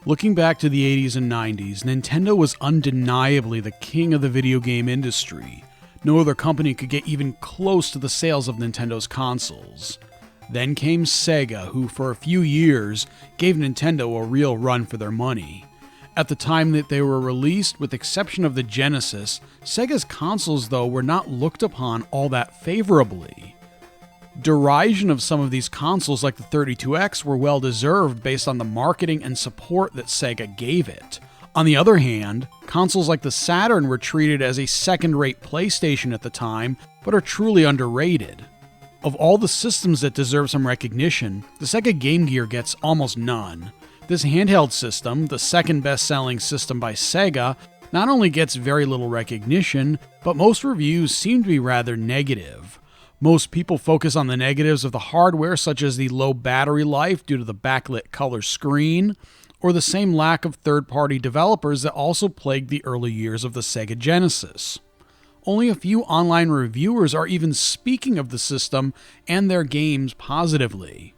Looking back to the 80s and 90s, Nintendo was undeniably the king of the video game industry. No other company could get even close to the sales of Nintendo's consoles. Then came Sega, who for a few years gave Nintendo a real run for their money. At the time that they were released, with the exception of the Genesis, Sega's consoles, though, were not looked upon all that favorably. Derision of some of these consoles, like the 32X, were well-deserved based on the marketing and support that Sega gave it. On the other hand, consoles like the Saturn were treated as a second-rate PlayStation at the time, but are truly underrated. Of all the systems that deserve some recognition, the Sega Game Gear gets almost none. This handheld system, the second best-selling system by Sega, not only gets very little recognition, but most reviews seem to be rather negative. Most people focus on the negatives of the hardware, such as the low battery life due to the backlit color screen, or the same lack of third-party developers that also plagued the early years of the Sega Genesis. Only a few online reviewers are even speaking of the system and their games positively.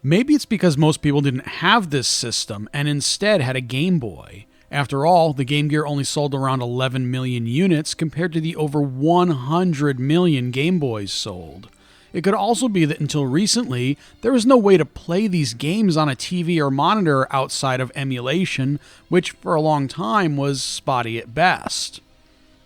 Maybe it's because most people didn't have this system and instead had a Game Boy. After all, the Game Gear only sold around 11 million units compared to the over 100 million Game Boys sold. It could also be that until recently, there was no way to play these games on a TV or monitor outside of emulation, which for a long time was spotty at best.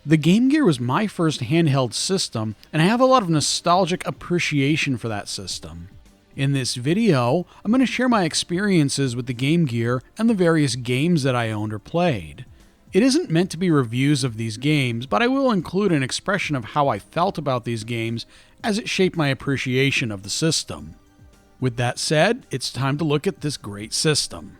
The Game Gear was my first handheld system, and I have a lot of nostalgic appreciation for that system. In this video, I'm going to share my experiences with the Game Gear and the various games that I owned or played. It isn't meant to be reviews of these games, but I will include an expression of how I felt about these games as it shaped my appreciation of the system. With that said, it's time to look at this great system.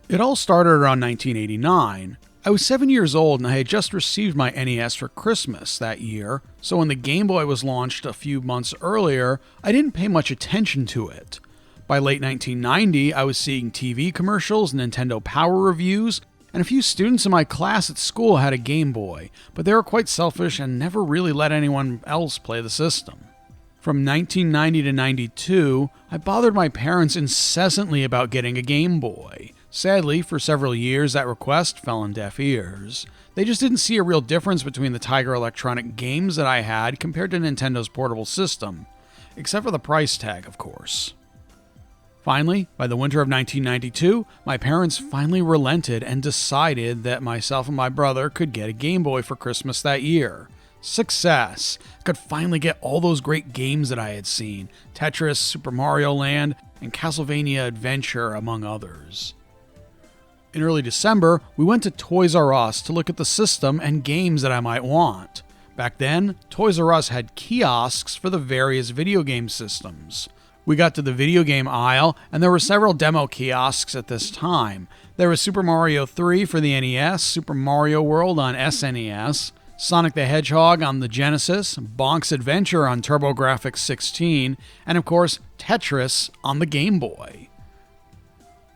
It all started around 1989. I was 7 years old and I had just received my NES for Christmas that year, so when the Game Boy was launched a few months earlier, I didn't pay much attention to it. By late 1990, I was seeing TV commercials, Nintendo Power reviews, and a few students in my class at school had a Game Boy, but they were quite selfish and never really let anyone else play the system. From 1990 to 92, I bothered my parents incessantly about getting a Game Boy. Sadly, for several years, that request fell on deaf ears. They just didn't see a real difference between the Tiger Electronic games that I had compared to Nintendo's portable system. Except for the price tag, of course. Finally, by the winter of 1992, my parents finally relented and decided that myself and my brother could get a Game Boy for Christmas that year. Success! I could finally get all those great games that I had seen, Tetris, Super Mario Land, and Castlevania Adventure, among others. In early December, we went to Toys R Us to look at the system and games that I might want. Back then, Toys R Us had kiosks for the various video game systems. We got to the video game aisle, and there were several demo kiosks at this time. There was Super Mario 3 for the NES, Super Mario World on SNES, Sonic the Hedgehog on the Genesis, Bonk's Adventure on TurboGrafx 16, and of course, Tetris on the Game Boy.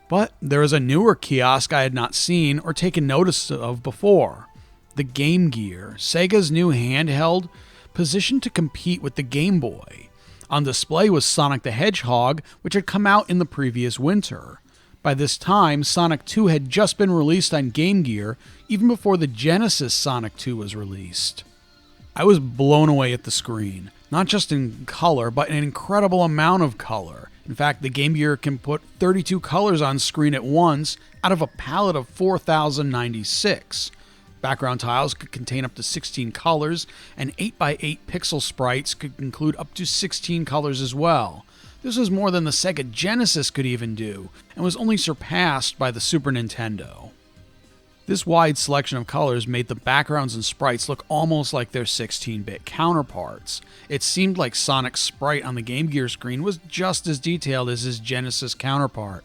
But there was a newer kiosk I had not seen or taken notice of before. The Game Gear, Sega's new handheld, positioned to compete with the Game Boy. On display was Sonic the Hedgehog, which had come out in the previous winter. By this time, Sonic 2 had just been released on Game Gear, even before the Genesis Sonic 2 was released. I was blown away at the screen, not just in color, but an incredible amount of color. In fact, the Game Gear can put 32 colors on screen at once out of a palette of 4,096. Background tiles could contain up to 16 colors, and 8x8 pixel sprites could include up to 16 colors as well. This was more than the Sega Genesis could even do, and was only surpassed by the Super Nintendo. This wide selection of colors made the backgrounds and sprites look almost like their 16-bit counterparts. It seemed like Sonic's sprite on the Game Gear screen was just as detailed as his Genesis counterpart.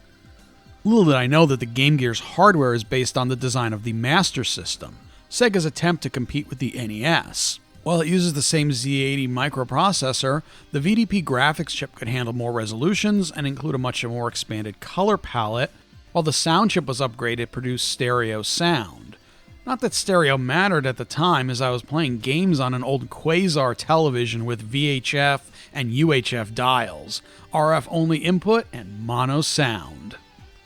Little did I know that the Game Gear's hardware is based on the design of the Master System, Sega's attempt to compete with the NES. While it uses the same Z80 microprocessor, the VDP graphics chip could handle more resolutions and include a much more expanded color palette, while the sound chip was upgraded to produce stereo sound. Not that stereo mattered at the time, as I was playing games on an old Quasar television with VHF and UHF dials, RF only input, and mono sound.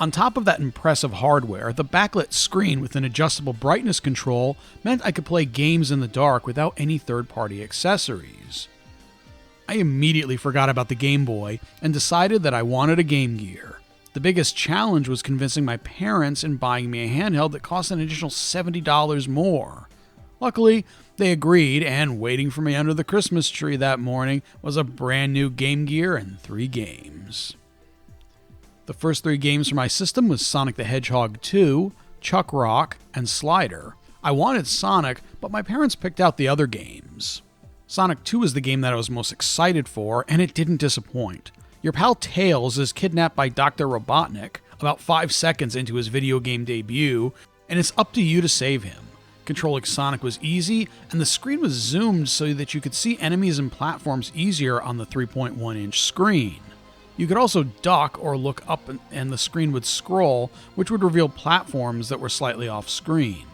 On top of that impressive hardware, the backlit screen with an adjustable brightness control meant I could play games in the dark without any third-party accessories. I immediately forgot about the Game Boy and decided that I wanted a Game Gear. The biggest challenge was convincing my parents and buying me a handheld that cost an additional $70 more. Luckily, they agreed, and waiting for me under the Christmas tree that morning was a brand new Game Gear and 3 games. The first 3 games for my system was Sonic the Hedgehog 2, Chuck Rock, and Slider. I wanted Sonic, but my parents picked out the other games. Sonic 2 was the game that I was most excited for, and it didn't disappoint. Your pal Tails is kidnapped by Dr. Robotnik about 5 seconds into his video game debut, and it's up to you to save him. Controlling Sonic was easy, and the screen was zoomed so that you could see enemies and platforms easier on the 3.1-inch screen. You could also duck or look up and the screen would scroll, which would reveal platforms that were slightly off screen.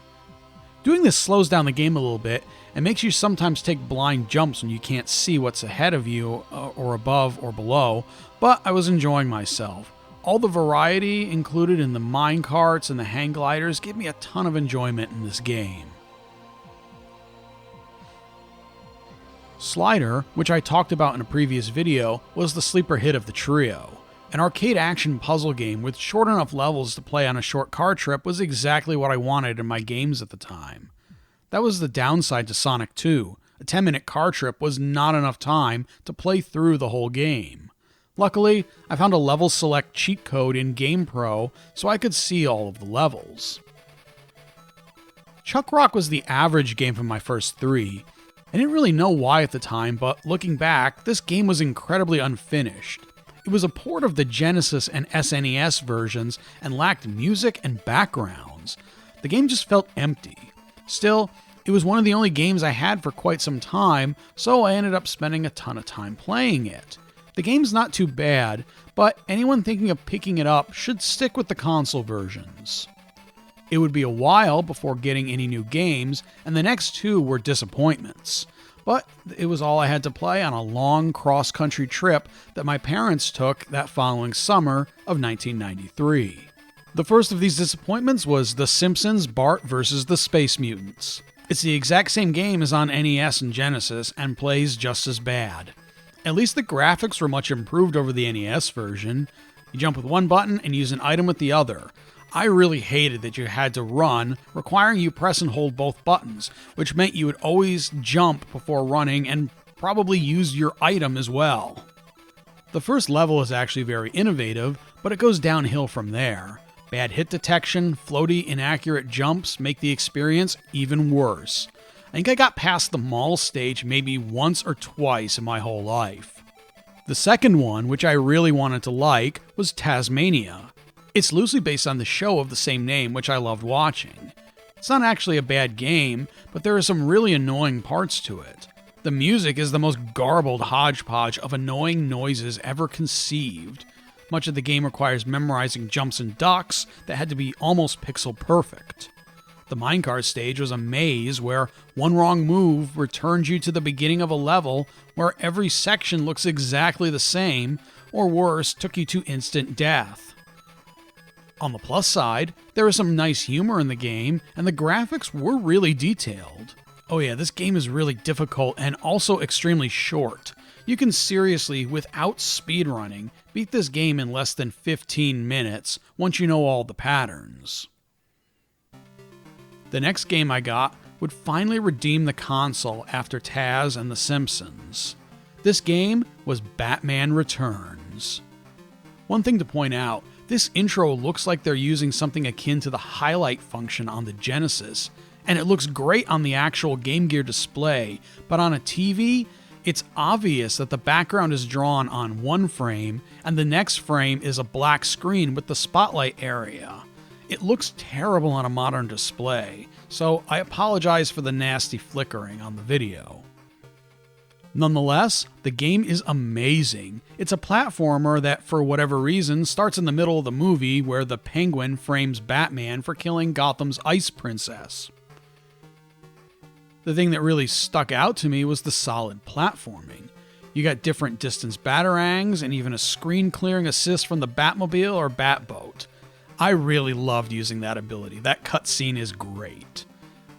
Doing this slows down the game a little bit and makes you sometimes take blind jumps when you can't see what's ahead of you or above or below, but I was enjoying myself. All the variety included in the mine carts and the hang gliders gave me a ton of enjoyment in this game. Slider, which I talked about in a previous video, was the sleeper hit of the trio. An arcade action puzzle game with short enough levels to play on a short car trip was exactly what I wanted in my games at the time. That was the downside to Sonic 2. A 10-minute car trip was not enough time to play through the whole game. Luckily, I found a level select cheat code in GamePro so I could see all of the levels. Chuck Rock was the average game from my first 3. I didn't really know why at the time, but looking back, this game was incredibly unfinished. It was a port of the Genesis and SNES versions and lacked music and backgrounds. The game just felt empty. Still, it was one of the only games I had for quite some time, so I ended up spending a ton of time playing it. The game's not too bad, but anyone thinking of picking it up should stick with the console versions. It would be a while before getting any new games, and the next 2 were disappointments. But it was all I had to play on a long cross-country trip that my parents took that following summer of 1993. The first of these disappointments was The Simpsons Bart vs. the Space Mutants. It's the exact same game as on NES and Genesis, and plays just as bad. At least the graphics were much improved over the NES version. You jump with one button and use an item with the other. I really hated that you had to run, requiring you press and hold both buttons, which meant you would always jump before running and probably use your item as well. The first level is actually very innovative, but it goes downhill from there. Bad hit detection, floaty, inaccurate jumps make the experience even worse. I think I got past the mall stage maybe once or twice in my whole life. The second one, which I really wanted to like, was Tasmania. It's loosely based on the show of the same name, which I loved watching. It's not actually a bad game, but there are some really annoying parts to it. The music is the most garbled hodgepodge of annoying noises ever conceived. Much of the game requires memorizing jumps and ducks that had to be almost pixel perfect. The minecart stage was a maze where one wrong move returns you to the beginning of a level where every section looks exactly the same, or worse, took you to instant death. On the plus side, there is some nice humor in the game, and the graphics were really detailed. Oh yeah, this game is really difficult and also extremely short. You can seriously, without speedrunning, beat this game in less than 15 minutes once you know all the patterns. The next game I got would finally redeem the console after Taz and The Simpsons. This game was Batman Returns. One thing to point out, this intro looks like they're using something akin to the highlight function on the Genesis, and it looks great on the actual Game Gear display, but on a TV, it's obvious that the background is drawn on one frame, and the next frame is a black screen with the spotlight area. It looks terrible on a modern display, so I apologize for the nasty flickering on the video. Nonetheless, the game is amazing. It's a platformer that, for whatever reason, starts in the middle of the movie where the Penguin frames Batman for killing Gotham's Ice Princess. The thing that really stuck out to me was the solid platforming. You got different distance batarangs and even a screen clearing assist from the Batmobile or Batboat. I really loved using that ability. That cutscene is great.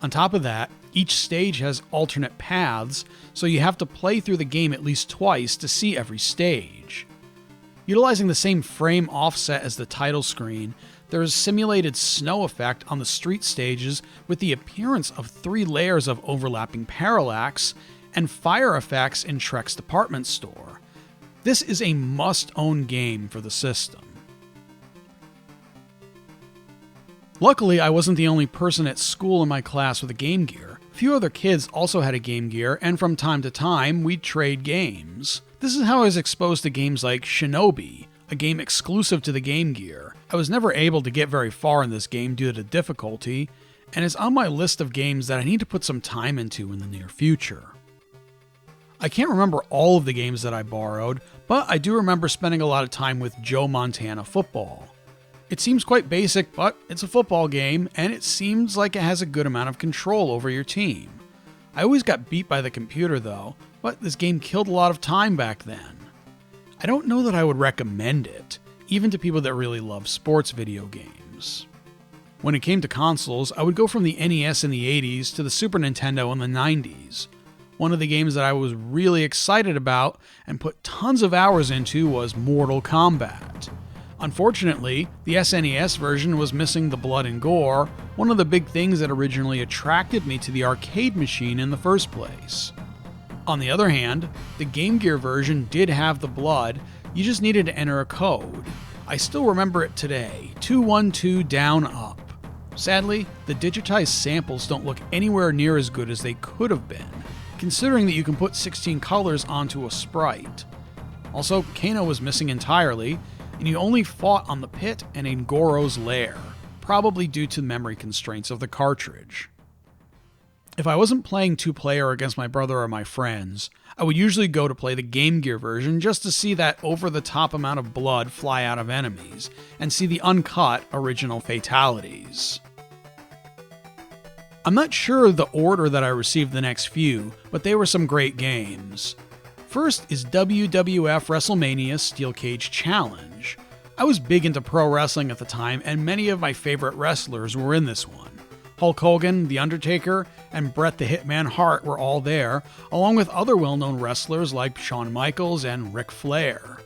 On top of that, each stage has alternate paths, so you have to play through the game at least twice to see every stage. Utilizing the same frame offset as the title screen, there is simulated snow effect on the street stages with the appearance of 3 layers of overlapping parallax, and fire effects in Shrek's department store. This is a must-own game for the system. Luckily, I wasn't the only person at school in my class with a Game Gear. A few other kids also had a Game Gear, and from time to time, we'd trade games. This is how I was exposed to games like Shinobi, a game exclusive to the Game Gear. I was never able to get very far in this game due to difficulty, and it's on my list of games that I need to put some time into in the near future. I can't remember all of the games that I borrowed, but I do remember spending a lot of time with Joe Montana Football. It seems quite basic, but it's a football game, and it seems like it has a good amount of control over your team. I always got beat by the computer though, but this game killed a lot of time back then. I don't know that I would recommend it, even to people that really love sports video games. When it came to consoles, I would go from the NES in the 80s to the Super Nintendo in the 90s. One of the games that I was really excited about and put tons of hours into was Mortal Kombat. Unfortunately, the SNES version was missing the blood and gore, one of the big things that originally attracted me to the arcade machine in the first place. On the other hand, the Game Gear version did have the blood, you just needed to enter a code. I still remember it today, 212 down up. Sadly, the digitized samples don't look anywhere near as good as they could have been, considering that you can put 16 colors onto a sprite. Also, Kano was missing entirely, and you only fought on the pit and in Goro's lair, probably due to memory constraints of the cartridge. If I wasn't playing 2-player against my brother or my friends, I would usually go to play the Game Gear version just to see that over-the-top amount of blood fly out of enemies, and see the uncut original fatalities. I'm not sure the order that I received the next few, but they were some great games. First is WWF WrestleMania Steel Cage Challenge. I was big into pro wrestling at the time, and many of my favorite wrestlers were in this one. Hulk Hogan, The Undertaker, and Bret the Hitman Hart were all there, along with other well-known wrestlers like Shawn Michaels and Ric Flair.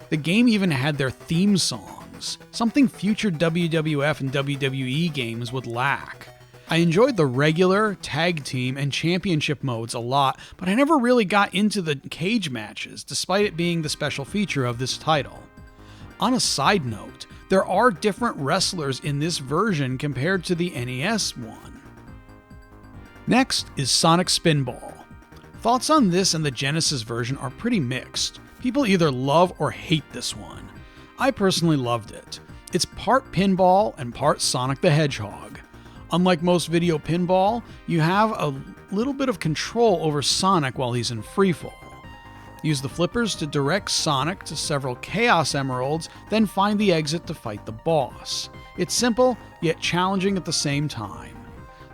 The game even had their theme songs, something future WWF and WWE games would lack. I enjoyed the regular, tag team, and championship modes a lot, but I never really got into the cage matches, despite it being the special feature of this title. On a side note, there are different wrestlers in this version compared to the NES one. Next is Sonic Spinball. Thoughts on this and the Genesis version are pretty mixed. People either love or hate this one. I personally loved it. It's part pinball and part Sonic the Hedgehog. Unlike most video pinball, you have a little bit of control over Sonic while he's in freefall. Use the flippers to direct Sonic to several Chaos Emeralds, then find the exit to fight the boss. It's simple, yet challenging at the same time.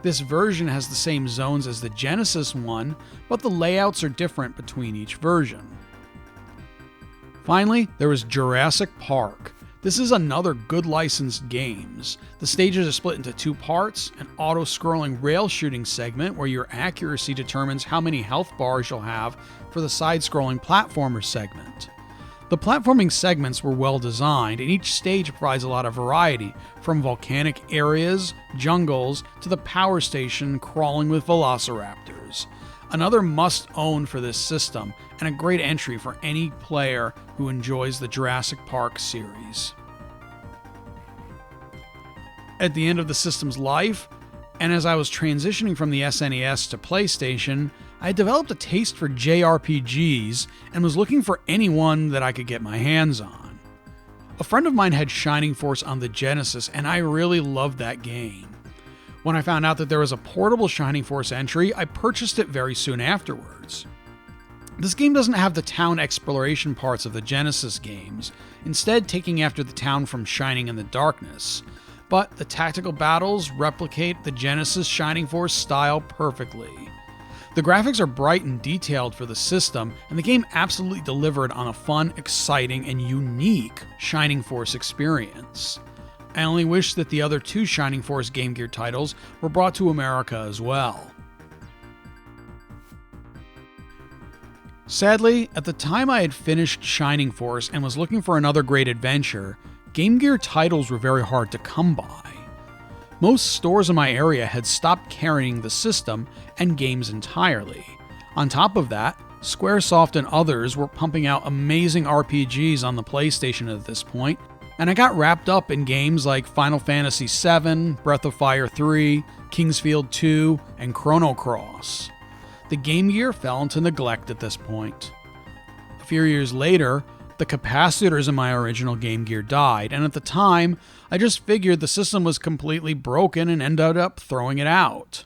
This version has the same zones as the Genesis one, but the layouts are different between each version. Finally, there is Jurassic Park. This is another good licensed games. The stages are split into 2 parts, an auto-scrolling rail shooting segment where your accuracy determines how many health bars you'll have for the side-scrolling platformer segment. The platforming segments were well designed, and each stage provides a lot of variety, from volcanic areas, jungles, to the power station crawling with velociraptors. Another must-own for this system, and a great entry for any player who enjoys the Jurassic Park series. At the end of the system's life, and as I was transitioning from the SNES to PlayStation, I developed a taste for JRPGs and was looking for anyone that I could get my hands on. A friend of mine had Shining Force on the Genesis, and I really loved that game. When I found out that there was a portable Shining Force entry, I purchased it very soon afterwards. This game doesn't have the town exploration parts of the Genesis games, instead taking after the town from Shining in the Darkness, but the tactical battles replicate the Genesis Shining Force style perfectly. The graphics are bright and detailed for the system, and the game absolutely delivered on a fun, exciting, and unique Shining Force experience. I only wish that the other 2 Shining Force Game Gear titles were brought to America as well. Sadly, at the time I had finished Shining Force and was looking for another great adventure, Game Gear titles were very hard to come by. Most stores in my area had stopped carrying the system and games entirely. On top of that, Squaresoft and others were pumping out amazing RPGs on the PlayStation at this point, and I got wrapped up in games like Final Fantasy VII, Breath of Fire 3, Kingsfield 2, and Chrono Cross. The Game Gear fell into neglect at this point. A few years later, the capacitors in my original Game Gear died, and at the time, I just figured the system was completely broken and ended up throwing it out.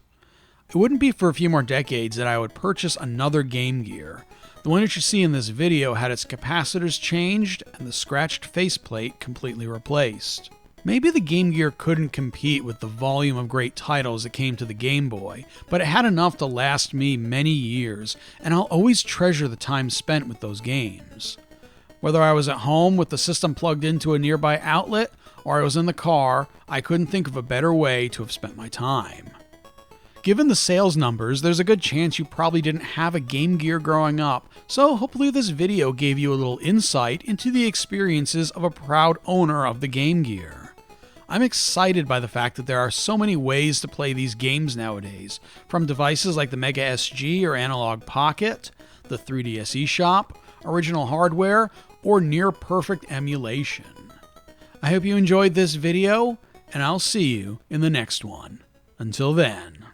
It wouldn't be for a few more decades that I would purchase another Game Gear. The one that you see in this video had its capacitors changed and the scratched faceplate completely replaced. Maybe the Game Gear couldn't compete with the volume of great titles that came to the Game Boy, but it had enough to last me many years, and I'll always treasure the time spent with those games. Whether I was at home with the system plugged into a nearby outlet, or I was in the car, I couldn't think of a better way to have spent my time. Given the sales numbers, there's a good chance you probably didn't have a Game Gear growing up, so hopefully this video gave you a little insight into the experiences of a proud owner of the Game Gear. I'm excited by the fact that there are so many ways to play these games nowadays, from devices like the Mega SG or Analogue Pocket, the 3DS eShop, original hardware, or near-perfect emulation. I hope you enjoyed this video, and I'll see you in the next one. Until then.